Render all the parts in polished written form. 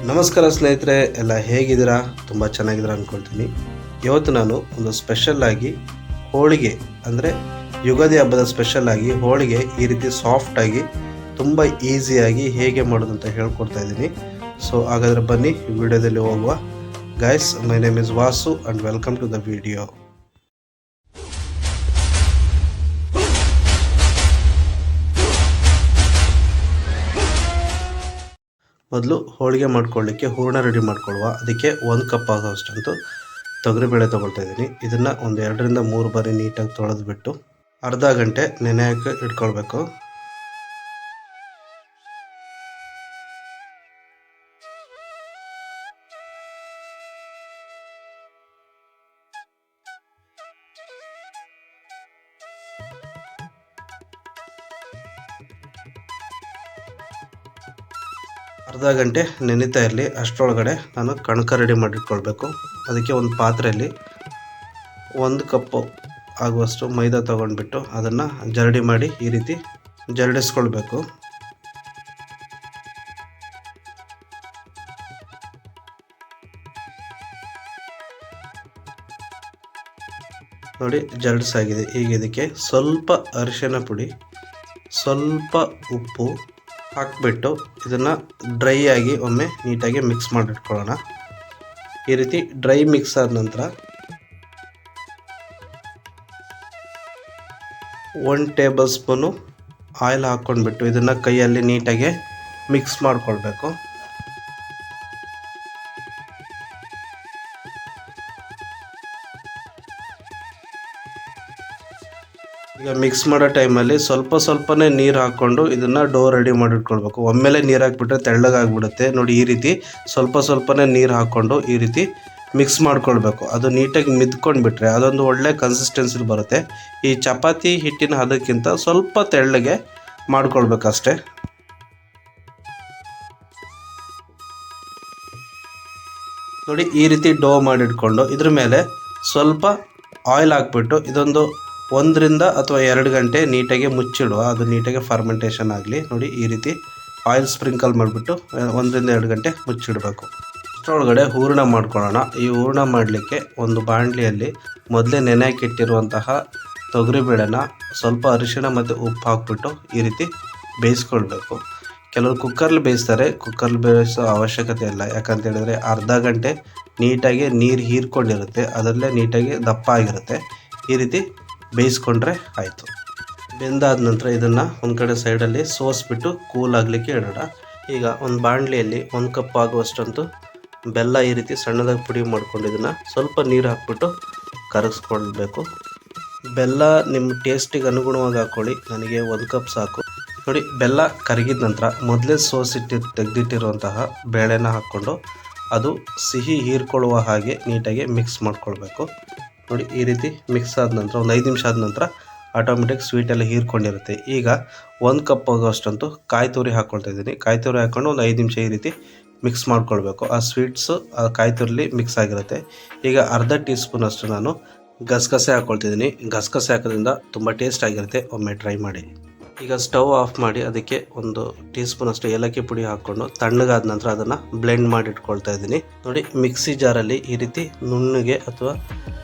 ನಮಸ್ಕಾರ ಸ್ನೇಹಿತರೆ, ಎಲ್ಲ ಹೇಗಿದ್ದೀರಾ? ತುಂಬ ಚೆನ್ನಾಗಿದ್ದೀರಾ ಅಂದ್ಕೊಳ್ತೀನಿ. ಇವತ್ತು ನಾನು ಒಂದು ಸ್ಪೆಷಲ್ ಆಗಿ ಹೋಳಿಗೆ ಅಂದರೆ ಯುಗಾದಿ ಹಬ್ಬದ ಸ್ಪೆಷಲ್ ಆಗಿ ಹೋಳಿಗೆ ಈ ರೀತಿ ಸಾಫ್ಟಾಗಿ ತುಂಬ ಈಸಿಯಾಗಿ ಹೇಗೆ ಮಾಡೋದು ಅಂತ ಹೇಳ್ಕೊಡ್ತಾ ಇದ್ದೀನಿ. ಸೊ ಹಾಗಾದರೆ ಬನ್ನಿ ಈ ವಿಡಿಯೋದಲ್ಲಿ ಹೋಗುವ. Guys, my name is Vasu and welcome to the video. ಮೊದಲು ಹೋಳಿಗೆ ಮಾಡ್ಕೊಳ್ಳಿಕ್ಕೆ ಹೂರಣ ರೆಡಿ ಮಾಡ್ಕೊಳ್ಳುವ. ಅದಕ್ಕೆ 1 ಕಪ್ ಆಗೋಷ್ಟಂತೂ ತೊಗರಿಬೇಳೆ ತೊಗೊಳ್ತಾ ಇದ್ದೀನಿ. ಇದನ್ನು ಒಂದು 2 ರಿಂದ 3 ಬಾರಿ ನೀಟಾಗಿ ತೊಳೆದ್ಬಿಟ್ಟು ಅರ್ಧ ಗಂಟೆ ನೆನೆಯೋಕ್ಕೆ ಇಟ್ಕೊಳ್ಬೇಕು. ಅರ್ಧ ಗಂಟೆ ನೆನೀತಾ ಇರಲಿ. ಅಷ್ಟರೊಳಗಡೆ ನಾನು ಕಣಕ ರೆಡಿ ಮಾಡಿಟ್ಕೊಳ್ಬೇಕು. ಅದಕ್ಕೆ ಒಂದು ಪಾತ್ರೆಯಲ್ಲಿ 1 ಕಪ್ಪು ಆಗುವಷ್ಟು ಮೈದಾ ತೊಗೊಂಡ್ಬಿಟ್ಟು ಅದನ್ನು ಜರಡಿ ಮಾಡಿ ಈ ರೀತಿ ಜರಡಿಸ್ಕೊಳ್ಬೇಕು. ನೋಡಿ, ಜರಡಿಸಾಗಿದೆ. ಈಗ ಇದಕ್ಕೆ ಸ್ವಲ್ಪ ಅರಿಶಿನ ಪುಡಿ, ಸ್ವಲ್ಪ ಉಪ್ಪು ಹಾಕಿಬಿಟ್ಟು ಇದನ್ನು ಡ್ರೈ ಆಗಿ ಒಮ್ಮೆ ನೀಟಾಗಿ ಮಿಕ್ಸ್ ಮಾಡಿಟ್ಕೊಳ್ಳೋಣ. ಈ ರೀತಿ ಡ್ರೈ ಮಿಕ್ಸ್ ಆದ ನಂತರ 1 ಟೇಬಲ್ ಸ್ಪೂನು ಆಯಿಲ್ ಹಾಕ್ಕೊಂಡ್ಬಿಟ್ಟು ಇದನ್ನು ಕೈಯಲ್ಲಿ ನೀಟಾಗಿ ಮಿಕ್ಸ್ ಮಾಡಿಕೊಳ್ಬೇಕು. ಈಗ ಮಿಕ್ಸ್ ಮಾಡೋ ಟೈಮಲ್ಲಿ ಸ್ವಲ್ಪನೇ ನೀರು ಹಾಕ್ಕೊಂಡು ಇದನ್ನು ಡೋ ರೆಡಿ ಮಾಡಿಟ್ಕೊಳ್ಬೇಕು. ಒಮ್ಮೆಲೆ ನೀರು ಹಾಕ್ಬಿಟ್ರೆ ತೆಳ್ಳಗಾಗ್ಬಿಡುತ್ತೆ. ನೋಡಿ, ಈ ರೀತಿ ಸ್ವಲ್ಪನೇ ನೀರು ಹಾಕ್ಕೊಂಡು ಈ ರೀತಿ ಮಿಕ್ಸ್ ಮಾಡ್ಕೊಳ್ಬೇಕು. ಅದು ನೀಟಾಗಿ ಮಿದ್ಕೊಂಡ್ಬಿಟ್ರೆ ಅದೊಂದು ಒಳ್ಳೆ ಕನ್ಸಿಸ್ಟೆನ್ಸಿ ಬರುತ್ತೆ. ಈ ಚಪಾತಿ ಹಿಟ್ಟಿನ ಹದಕ್ಕಿಂತ ಸ್ವಲ್ಪ ತೆಳ್ಳಗೆ ಮಾಡ್ಕೊಳ್ಬೇಕಷ್ಟೆ. ನೋಡಿ, ಈ ರೀತಿ ಡೋ ಮಾಡಿಟ್ಕೊಂಡು ಇದ್ರ ಮೇಲೆ ಸ್ವಲ್ಪ ಆಯಿಲ್ ಹಾಕ್ಬಿಟ್ಟು ಇದೊಂದು 1 ರಿಂದ ಅಥವಾ 2 ಗಂಟೆ ನೀಟಾಗಿ ಮುಚ್ಚಿಡುವ. ಅದು ನೀಟಾಗಿ ಫರ್ಮೆಂಟೇಷನ್ ಆಗಲಿ. ನೋಡಿ, ಈ ರೀತಿ ಆಯಿಲ್ ಸ್ಪ್ರಿಂಕಲ್ ಮಾಡಿಬಿಟ್ಟು 1 ರಿಂದ 2 ಗಂಟೆ ಮುಚ್ಚಿಡಬೇಕು. ಅಷ್ಟರೊಳಗಡೆ ಹೂರಣ ಮಾಡ್ಕೊಳ್ಳೋಣ. ಈ ಹೂರಣ ಮಾಡಲಿಕ್ಕೆ ಒಂದು ಬಾಣಲಿಯಲ್ಲಿ ಮೊದಲೇ ನೆನೆಯಕ್ಕಿಟ್ಟಿರುವಂತಹ ತೊಗರಿಬೇಳೆನ ಸ್ವಲ್ಪ ಅರಿಶಿಣ ಮತ್ತು ಉಪ್ಪು ಹಾಕ್ಬಿಟ್ಟು ಈ ರೀತಿ ಬೇಯಿಸ್ಕೊಳ್ಬೇಕು. ಕೆಲವರು ಕುಕ್ಕರ್ಲಿ ಬೇಯಿಸ್ತಾರೆ. ಕುಕ್ಕರ್ಲಿ ಬೇಯಿಸೋ ಅವಶ್ಯಕತೆ ಇಲ್ಲ. ಯಾಕಂತ ಹೇಳಿದ್ರೆ ಅರ್ಧ ಗಂಟೆ ನೀಟಾಗಿ ನೀರು ಹೀರ್ಕೊಂಡಿರುತ್ತೆ. ಅದರಲ್ಲೇ ನೀಟಾಗಿ ದಪ್ಪ ಆಗಿರುತ್ತೆ. ಈ ರೀತಿ ಬೇಯಿಸ್ಕೊಂಡ್ರೆ ಆಯಿತು. ಬೆಂದಾದ ನಂತರ ಇದನ್ನು ಒಂದು ಕಡೆ ಸೈಡಲ್ಲಿ ಸೋಸಿಬಿಟ್ಟು ಕೂಲ್ ಆಗಲಿಕ್ಕೆ ಇಡೋಣ. ಈಗ ಒಂದು ಬಾಣಲಿಯಲ್ಲಿ 1 ಕಪ್ ಆಗುವಷ್ಟಂತೂ ಬೆಲ್ಲ ಈ ರೀತಿ ಸಣ್ಣದಾಗಿ ಪುಡಿ ಮಾಡ್ಕೊಂಡು ಇದನ್ನು ಸ್ವಲ್ಪ ನೀರು ಹಾಕ್ಬಿಟ್ಟು ಕರಗಿಸ್ಕೊಳ್ಬೇಕು. ಬೆಲ್ಲ ನಿಮ್ಮ ಟೇಸ್ಟಿಗೆ ಅನುಗುಣವಾಗಿ ಹಾಕ್ಕೊಳ್ಳಿ. ನನಗೆ 1 ಕಪ್ ಸಾಕು. ನೋಡಿ, ಬೆಲ್ಲ ಕರಗಿದ ನಂತರ ಮೊದಲೇ ತೆಗೆದಿಟ್ಟಿರುವಂತಹ ಬೇಳೆನ ಹಾಕ್ಕೊಂಡು ಅದು ಸಿಹಿ ಹೀರ್ಕೊಳ್ಳುವ ಹಾಗೆ ನೀಟಾಗಿ ಮಿಕ್ಸ್ ಮಾಡ್ಕೊಳ್ಬೇಕು. ನೋಡಿ, ಈ ರೀತಿ ಮಿಕ್ಸ್ ಆದ ನಂತರ ಒಂದು 5 ನಿಮಿಷ ಆದ ನಂತರ ಆಟೋಮೆಟಿಕ್ ಸ್ವೀಟೆಲ್ಲ ಹೀರ್ಕೊಂಡಿರುತ್ತೆ. ಈಗ 1 ಕಪ್ ಆಗೋಷ್ಟಂತೂ ಕಾಯಿ ತುರಿ ಹಾಕ್ಕೊಳ್ತಾ ಇದ್ದೀನಿ. ಕಾಯಿ ತುರಿ ಹಾಕ್ಕೊಂಡು ಒಂದು 5 ನಿಮಿಷ ಈ ರೀತಿ ಮಿಕ್ಸ್ ಮಾಡ್ಕೊಳ್ಬೇಕು. ಆ ಸ್ವೀಟ್ಸು ಆ ಕಾಯಿ ತುರಿಲಿ ಮಿಕ್ಸ್ ಆಗಿರುತ್ತೆ. ಈಗ ಅರ್ಧ ಟೀ ಸ್ಪೂನ್ ಅಷ್ಟು ನಾನು ಗಸಗಸೆ ಹಾಕ್ಕೊಳ್ತಿದ್ದೀನಿ. ಗಸಗಸೆ ಹಾಕೋದ್ರಿಂದ ತುಂಬ ಟೇಸ್ಟ್ ಆಗಿರುತ್ತೆ. ಒಮ್ಮೆ ಟ್ರೈ ಮಾಡಿ. ಈಗ ಸ್ಟವ್ ಆಫ್ ಮಾಡಿ ಅದಕ್ಕೆ 1 ಟೀ ಸ್ಪೂನ್ ಅಷ್ಟು ಏಲಕ್ಕಿ ಪುಡಿ ಹಾಕ್ಕೊಂಡು ತಣ್ಣಗಾದ ನಂತರ ಅದನ್ನು ಬ್ಲೆಂಡ್ ಮಾಡಿ ಇಟ್ಕೊಳ್ತಾ ಇದ್ದೀನಿ. ನೋಡಿ, ಮಿಕ್ಸಿ ಜಾರಲ್ಲಿ ಈ ರೀತಿ ನುಣ್ಣಗೆ ಅಥವಾ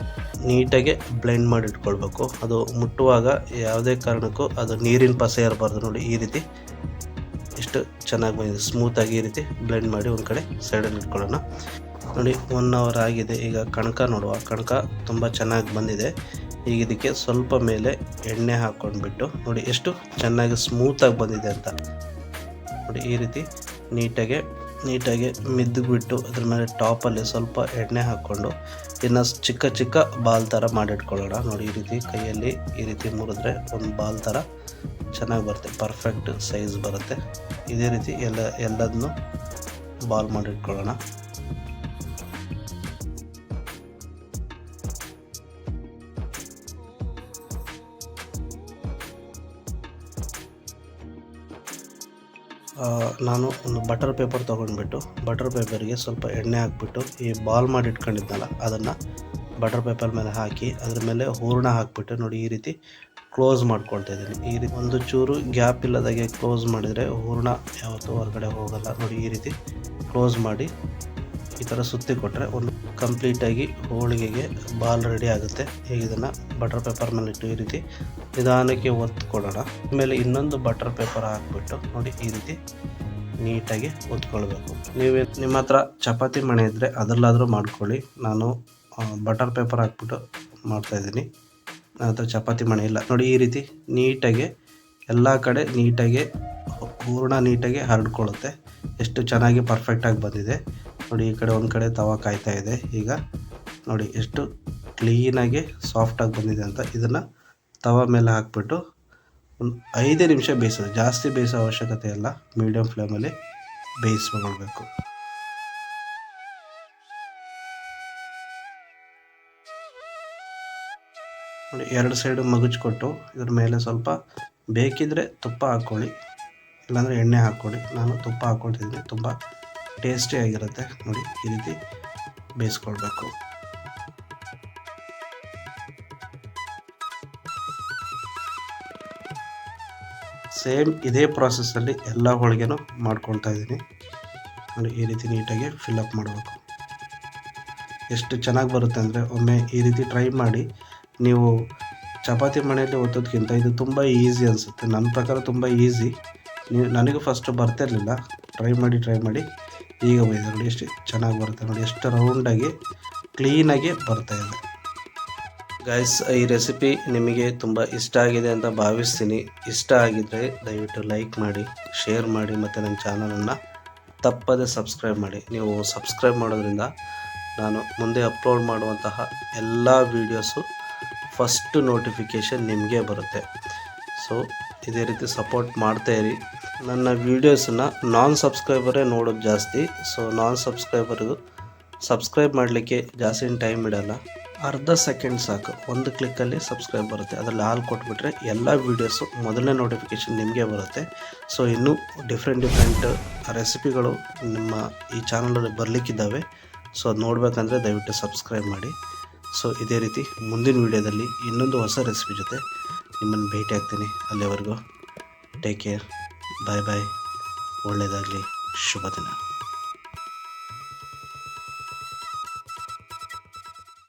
ನೀಟಾಗಿ ಬ್ಲೆಂಡ್ ಮಾಡಿ ಇಟ್ಕೊಳ್ಬೇಕು. ಅದು ಮುಟ್ಟುವಾಗ ಯಾವುದೇ ಕಾರಣಕ್ಕೂ ಅದು ನೀರಿನ ಪಸೆ ಇರಬಾರ್ದು. ನೋಡಿ, ಈ ರೀತಿ ಎಷ್ಟು ಚೆನ್ನಾಗಿ ಬಂದಿದೆ. ಸ್ಮೂತಾಗಿ ಈ ರೀತಿ ಬ್ಲೆಂಡ್ ಮಾಡಿ ಒಂದು ಕಡೆ ಸೈಡಲ್ಲಿ ಇಟ್ಕೊಳ್ಳೋಣ. ನೋಡಿ, 1 ಅವರ್ ಆಗಿದೆ. ಈಗ ಕಣಕ ನೋಡುವ. ಕಣಕ ತುಂಬ ಚೆನ್ನಾಗಿ ಬಂದಿದೆ. ಈಗ ಇದಕ್ಕೆ ಸ್ವಲ್ಪ ಮೇಲೆ ಎಣ್ಣೆ ಹಾಕ್ಕೊಂಡ್ಬಿಟ್ಟು ನೋಡಿ ಎಷ್ಟು ಚೆನ್ನಾಗಿ ಸ್ಮೂತಾಗಿ ಬಂದಿದೆ ಅಂತ. ನೋಡಿ, ಈ ರೀತಿ ನೀಟಾಗಿ ಮಿದ್ದುಬಿಟ್ಟು ಅದ್ರ ಮೇಲೆ ಟಾಪಲ್ಲಿ ಸ್ವಲ್ಪ ಎಣ್ಣೆ ಹಾಕ್ಕೊಂಡು ಇನ್ನು ಚಿಕ್ಕ ಬಾಲ್ ಥರ ಮಾಡಿಟ್ಕೊಳ್ಳೋಣ. ನೋಡಿ, ಈ ರೀತಿ ಕೈಯಲ್ಲಿ ಈ ರೀತಿ ಮುರಿದ್ರೆ ಒಂದು ಬಾಲ್ ಥರ ಚೆನ್ನಾಗಿ ಬರುತ್ತೆ. ಪರ್ಫೆಕ್ಟ್ ಸೈಜ್ ಬರುತ್ತೆ. ಇದೇ ರೀತಿ ಎಲ್ಲದನ್ನು ಬಾಲ್ ಮಾಡಿಟ್ಕೊಳ್ಳೋಣ. ನಾನು ಒಂದು ಬಟರ್ ಪೇಪರ್ ತೊಗೊಂಡ್ಬಿಟ್ಟು ಬಟರ್ ಪೇಪರ್ಗೆ ಸ್ವಲ್ಪ ಎಣ್ಣೆ ಹಾಕ್ಬಿಟ್ಟು ಈ ಬಾಲ್ ಮಾಡಿ ಇಟ್ಕೊಂಡಿದ್ನಲ್ಲ ಅದನ್ನು ಬಟರ್ ಪೇಪರ್ ಮೇಲೆ ಹಾಕಿ ಅದ್ರ ಮೇಲೆ ಹೂರಣ ಹಾಕಿಬಿಟ್ಟು ನೋಡಿ ಈ ರೀತಿ ಕ್ಲೋಸ್ ಮಾಡ್ಕೊಳ್ತಾ ಇದ್ದೀನಿ. ಈ ರೀತಿ ಒಂದು ಚೂರು ಗ್ಯಾಪ್ ಇಲ್ಲದಾಗೆ ಕ್ಲೋಸ್ ಮಾಡಿದರೆ ಹೂರಣ ಯಾವತ್ತೂ ಹೊರಗಡೆ ಹೋಗಲ್ಲ. ನೋಡಿ ಈ ರೀತಿ ಕ್ಲೋಸ್ ಮಾಡಿ ಈ ಥರ ಸುತ್ತಿ ಕೊಟ್ಟರೆ ಒಂದು ಕಂಪ್ಲೀಟಾಗಿ ಹೋಳಿಗೆಗೆ ಬಾಲ್ ರೆಡಿ ಆಗುತ್ತೆ. ಈಗ ಇದನ್ನು ಬಟರ್ ಪೇಪರ್ ಮೇಲೆ ಇಟ್ಟು ಈ ರೀತಿ ನಿಧಾನಕ್ಕೆ ಒತ್ತು ಕೊಡೋಣ. ಆಮೇಲೆ ಇನ್ನೊಂದು ಬಟರ್ ಪೇಪರ್ ಹಾಕ್ಬಿಟ್ಟು ನೋಡಿ ಈ ರೀತಿ ನೀಟಾಗಿ ಒತ್ಕೊಳ್ಬೇಕು. ನೀವು ನಿಮ್ಮ ಹತ್ರ ಚಪಾತಿ ಮಣೆ ಇದ್ದರೆ ಅದರಲ್ಲಾದರೂ ಮಾಡ್ಕೊಳ್ಳಿ. ನಾನು ಬಟರ್ ಪೇಪರ್ ಹಾಕ್ಬಿಟ್ಟು ಮಾಡ್ತಾಯಿದ್ದೀನಿ. ನನ್ನ ಹತ್ರ ಚಪಾತಿ ಮಣೆ ಇಲ್ಲ. ನೋಡಿ ಈ ರೀತಿ ನೀಟಾಗಿ ಎಲ್ಲ ಕಡೆ ನೀಟಾಗಿ ಹೂರಣ ನೀಟಾಗಿ ಹರಡ್ಕೊಳ್ಳುತ್ತೆ. ಎಷ್ಟು ಚೆನ್ನಾಗಿ ಪರ್ಫೆಕ್ಟಾಗಿ ಬಂದಿದೆ ನೋಡಿ. ಈ ಕಡೆ ಒಂದು ಕಡೆ ತವ ಕಾಯ್ತಾ ಇದೆ. ಈಗ ನೋಡಿ ಎಷ್ಟು ಕ್ಲೀನಾಗಿ ಸಾಫ್ಟಾಗಿ ಬಂದಿದೆ ಅಂತ. ಇದನ್ನು ತವ ಮೇಲೆ ಹಾಕ್ಬಿಟ್ಟು ಒಂದು 5 ನಿಮಿಷ ಬೇಯಿಸೋದು. ಜಾಸ್ತಿ ಬೇಯಿಸೋ ಅವಶ್ಯಕತೆ ಇಲ್ಲ. ಮೀಡಿಯಮ್ ಫ್ಲೇಮಲ್ಲಿ ಬೇಯಿಸ್ಕೊಳ್ಬೇಕು. ನೋಡಿ 2 ಸೈಡು ಮಗುಚ್ಕೊಟ್ಟು ಇದ್ರ ಮೇಲೆ ಸ್ವಲ್ಪ ಬೇಕಿದ್ದರೆ ತುಪ್ಪ ಹಾಕ್ಕೊಳ್ಳಿ, ಇಲ್ಲಾಂದರೆ ಎಣ್ಣೆ ಹಾಕ್ಕೊಳ್ಳಿ. ನಾನು ತುಪ್ಪ ಹಾಕ್ಕೊಳ್ತಿದ್ದೀನಿ. ತುಂಬ ಟೇಸ್ಟಿಯಾಗಿರುತ್ತೆ. ನೋಡಿ ಈ ರೀತಿ ಬೇಯಿಸ್ಕೊಳ್ಬೇಕು. ಸೇಮ್ ಇದೇ ಪ್ರಾಸೆಸ್ಸಲ್ಲಿ ಎಲ್ಲ ಹೋಳಿಗೆನೂ ಮಾಡ್ಕೊಳ್ತಾ ಇದ್ದೀನಿ. ನೋಡಿ ಈ ರೀತಿ ನೀಟಾಗಿ ಫಿಲ್ಲಪ್ ಮಾಡಬೇಕು. ಎಷ್ಟು ಚೆನ್ನಾಗಿ ಬರುತ್ತೆ ಅಂದರೆ ಒಮ್ಮೆ ಈ ರೀತಿ ಟ್ರೈ ಮಾಡಿ. ನೀವು ಚಪಾತಿ ಮಣೆಯಲ್ಲಿ ಒತ್ತೋದಕ್ಕಿಂತ ಇದು ತುಂಬ ಈಸಿ ಅನಿಸುತ್ತೆ. ನನ್ನ ಪ್ರಕಾರ ತುಂಬ ಈಸಿ. ನನಗೂ ಫಸ್ಟು ಬರ್ತಿರಲಿಲ್ಲ. ಟ್ರೈ ಮಾಡಿ ಈಗ ಬಂದಿದೆ ನೋಡಿ ಎಷ್ಟು ಚೆನ್ನಾಗಿ ಬರುತ್ತೆ. ನೋಡಿ ಎಷ್ಟು ರೌಂಡಾಗಿ ಕ್ಲೀನಾಗಿ ಬರ್ತಾಯಿದೆ. ಗೈಸ್, ಈ ರೆಸಿಪಿ ನಿಮಗೆ ತುಂಬ ಇಷ್ಟ ಆಗಿದೆ ಅಂತ ಭಾವಿಸ್ತೀನಿ. ಇಷ್ಟ ಆಗಿದ್ದರೆ ದಯವಿಟ್ಟು ಲೈಕ್ ಮಾಡಿ, ಶೇರ್ ಮಾಡಿ ಮತ್ತು ನನ್ನ ಚಾನಲನ್ನು ತಪ್ಪದೆ ಸಬ್ಸ್ಕ್ರೈಬ್ ಮಾಡಿ. ನೀವು ಸಬ್ಸ್ಕ್ರೈಬ್ ಮಾಡೋದ್ರಿಂದ ನಾನು ಮುಂದೆ ಅಪ್ಲೋಡ್ ಮಾಡುವಂತಹ ಎಲ್ಲ ವೀಡಿಯೋಸು ಫಸ್ಟು ನೋಟಿಫಿಕೇಷನ್ ನಿಮಗೆ ಬರುತ್ತೆ. ಸೊ ಇದೇ ರೀತಿ ಸಪೋರ್ಟ್ ಮಾಡ್ತಾಯಿರಿ. ನನ್ನ ವೀಡಿಯೋಸನ್ನು ನಾನ್ ಸಬ್ಸ್ಕ್ರೈಬರೇ ನೋಡೋದು ಜಾಸ್ತಿ. ಸೊ ನಾನ್ ಸಬ್ಸ್ಕ್ರೈಬರ್ಗೂ ಸಬ್ಸ್ಕ್ರೈಬ್ ಮಾಡಲಿಕ್ಕೆ ಜಾಸ್ತಿ ಟೈಮ್ ಇಡಲ್ಲ. ಅರ್ಧ ಸೆಕೆಂಡ್ ಸಾಕು, ಒಂದು ಕ್ಲಿಕ್ಕಲ್ಲಿ ಸಬ್ಸ್ಕ್ರೈಬ್ ಬರುತ್ತೆ. ಅದರಲ್ಲಿ ಆಲ್ ಕೊಟ್ಬಿಟ್ರೆ ಎಲ್ಲ ವೀಡಿಯೋಸು ಮೊದಲನೇ ನೋಟಿಫಿಕೇಷನ್ ನಿಮಗೆ ಬರುತ್ತೆ. ಸೊ ಇನ್ನೂ ಡಿಫ್ರೆಂಟ್ ರೆಸಿಪಿಗಳು ನಿಮ್ಮ ಈ ಚಾನಲಲ್ಲಿ ಬರಲಿಕ್ಕಿದ್ದಾವೆ. ಸೊ ಅದು ನೋಡಬೇಕಂದ್ರೆ ದಯವಿಟ್ಟು ಸಬ್ಸ್ಕ್ರೈಬ್ ಮಾಡಿ. ಸೊ ಇದೇ ರೀತಿ ಮುಂದಿನ ವೀಡಿಯೋದಲ್ಲಿ ಇನ್ನೊಂದು ಹೊಸ ರೆಸಿಪಿ ಜೊತೆ ನಿಮ್ಮನ್ನು ಭೇಟಿ ಆಗ್ತೀನಿ. ಅಲ್ಲಿವರೆಗೂ ಟೇಕ್ ಕೇರ್, ಬಾಯ್ ಬಾಯ್, ಒಳ್ಳೆಯದಾಗಲಿ, ಶುಭ ದಿನ.